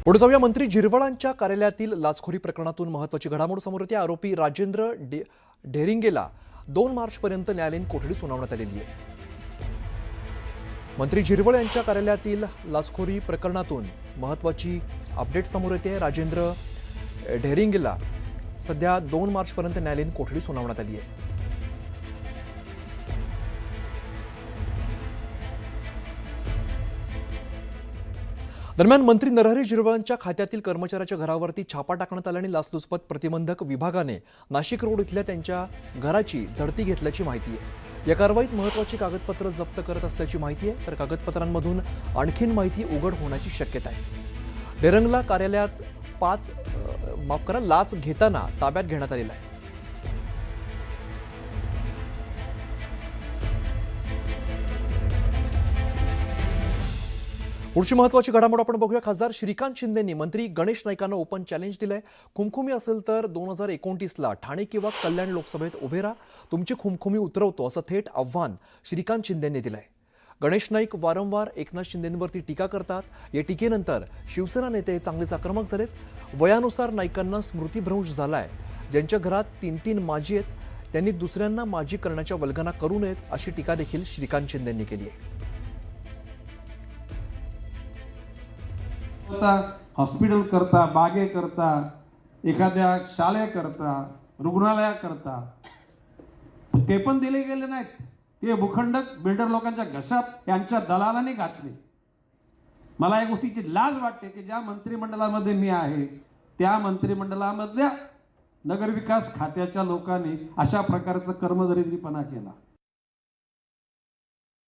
पुढे जाऊया. मंत्री झिरवळांच्या कार्यालयातील लाचखोरी प्रकरणातून महत्त्वाची घडामोड समोर येते. आरोपी राजेंद्र ढेरिंगेला 2 मार्चपर्यंत न्यायालयीन कोठडी सुनावण्यात आलेली आहे. मंत्री झिरवळ यांच्या कार्यालयातील लाचखोरी प्रकरणातून महत्त्वाची अपडेट समोर येते. राजेंद्र ढेरिंगेला सध्या 2 मार्चपर्यंत न्यायालयीन कोठडी सुनावण्यात आली आहे. दरम्यान मंत्री नरहरी झिरवळांच्या खात्यातील कर्मचाऱ्याच्या घरावरती छापा टाकण्यात आल्याने लाचलुचपत प्रतिबंधक विभागाने नाशिक रोड इथल्या त्यांच्या घराची झडती घेतल्याची माहिती आहे. या कारवाईत महत्त्वाची कागदपत्र जप्त करत असल्याची माहिती आहे. तर कागदपत्रांमधून आणखीन माहिती उघड होण्याची शक्यता आहे. ढेरंगला कार्यालयात लाच घेताना ताब्यात घेण्यात आलेला आहे. पुढची महत्त्वाची घडामोड आपण बघूया. खासदार श्रीकांत शिंदेंनी मंत्री गणेश नाईकांना ओपन चॅलेंज दिलंय. खुमखुमी असेल तर 2029ला ठाणे किंवा कल्याण लोकसभेत उभे राहा, तुमची खुमखुमी उतरवतो असं थेट आव्हान श्रीकांत शिंदेंनी दिलंय. गणेश नाईक वारंवार एकनाथ शिंदेंवरती टीका करतात. या टीकेनंतर शिवसेना नेते चांगलेच आक्रमक झालेत. वयानुसार नाईकांना स्मृतिभ्रंश झालाय. ज्यांच्या घरात 3-3 माजी आहेत त्यांनी दुसऱ्यांना माजी करण्याच्या वल्गना करू नयेत अशी टीका देखील श्रीकांत शिंदेंनी केली आहे. हॉस्पिटल करता, बागे करता, एखाद्या शाळे करता, रुग्णालया करता, ते पण दिले गेले नाहीत. ते भूखंडक बिल्डर लोकांच्या घशात यांच्या दलालांनी घातले. मला या गोष्टीची लाज वाटते की ज्या मंत्रिमंडळामध्ये मी आहे त्या मंत्रिमंडळामधल्या नगरविकास खात्याच्या लोकांनी अशा प्रकारचा कर्मदरिद्रीपणा केला.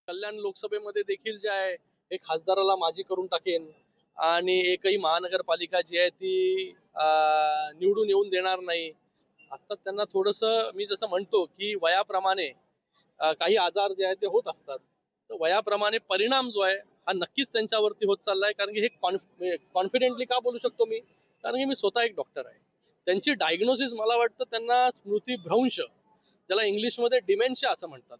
कल्याण लोकसभेमध्ये देखील जे आहे एक खासदाराला माजी करून टाकेन आणि एकही महानगरपालिका जी आहे ती निवडून येऊन देणार नाही. आता त्यांना थोडंसं मी जसं म्हणतो की वयाप्रमाणे काही आजार जे आहेत ते होत असतात. तर वयाप्रमाणे परिणाम जो आहे हा नक्कीच त्यांच्यावरती होत चाललाय. कारण की हे कॉन्फिडेंटली का बोलू शकतो मी, कारण की मी स्वतः एक डॉक्टर आहे. त्यांची डायग्नोसिस मला वाटतं त्यांना स्मृतिभ्रंश, ज्याला इंग्लिशमध्ये डिमेन्शिया असं म्हणतात,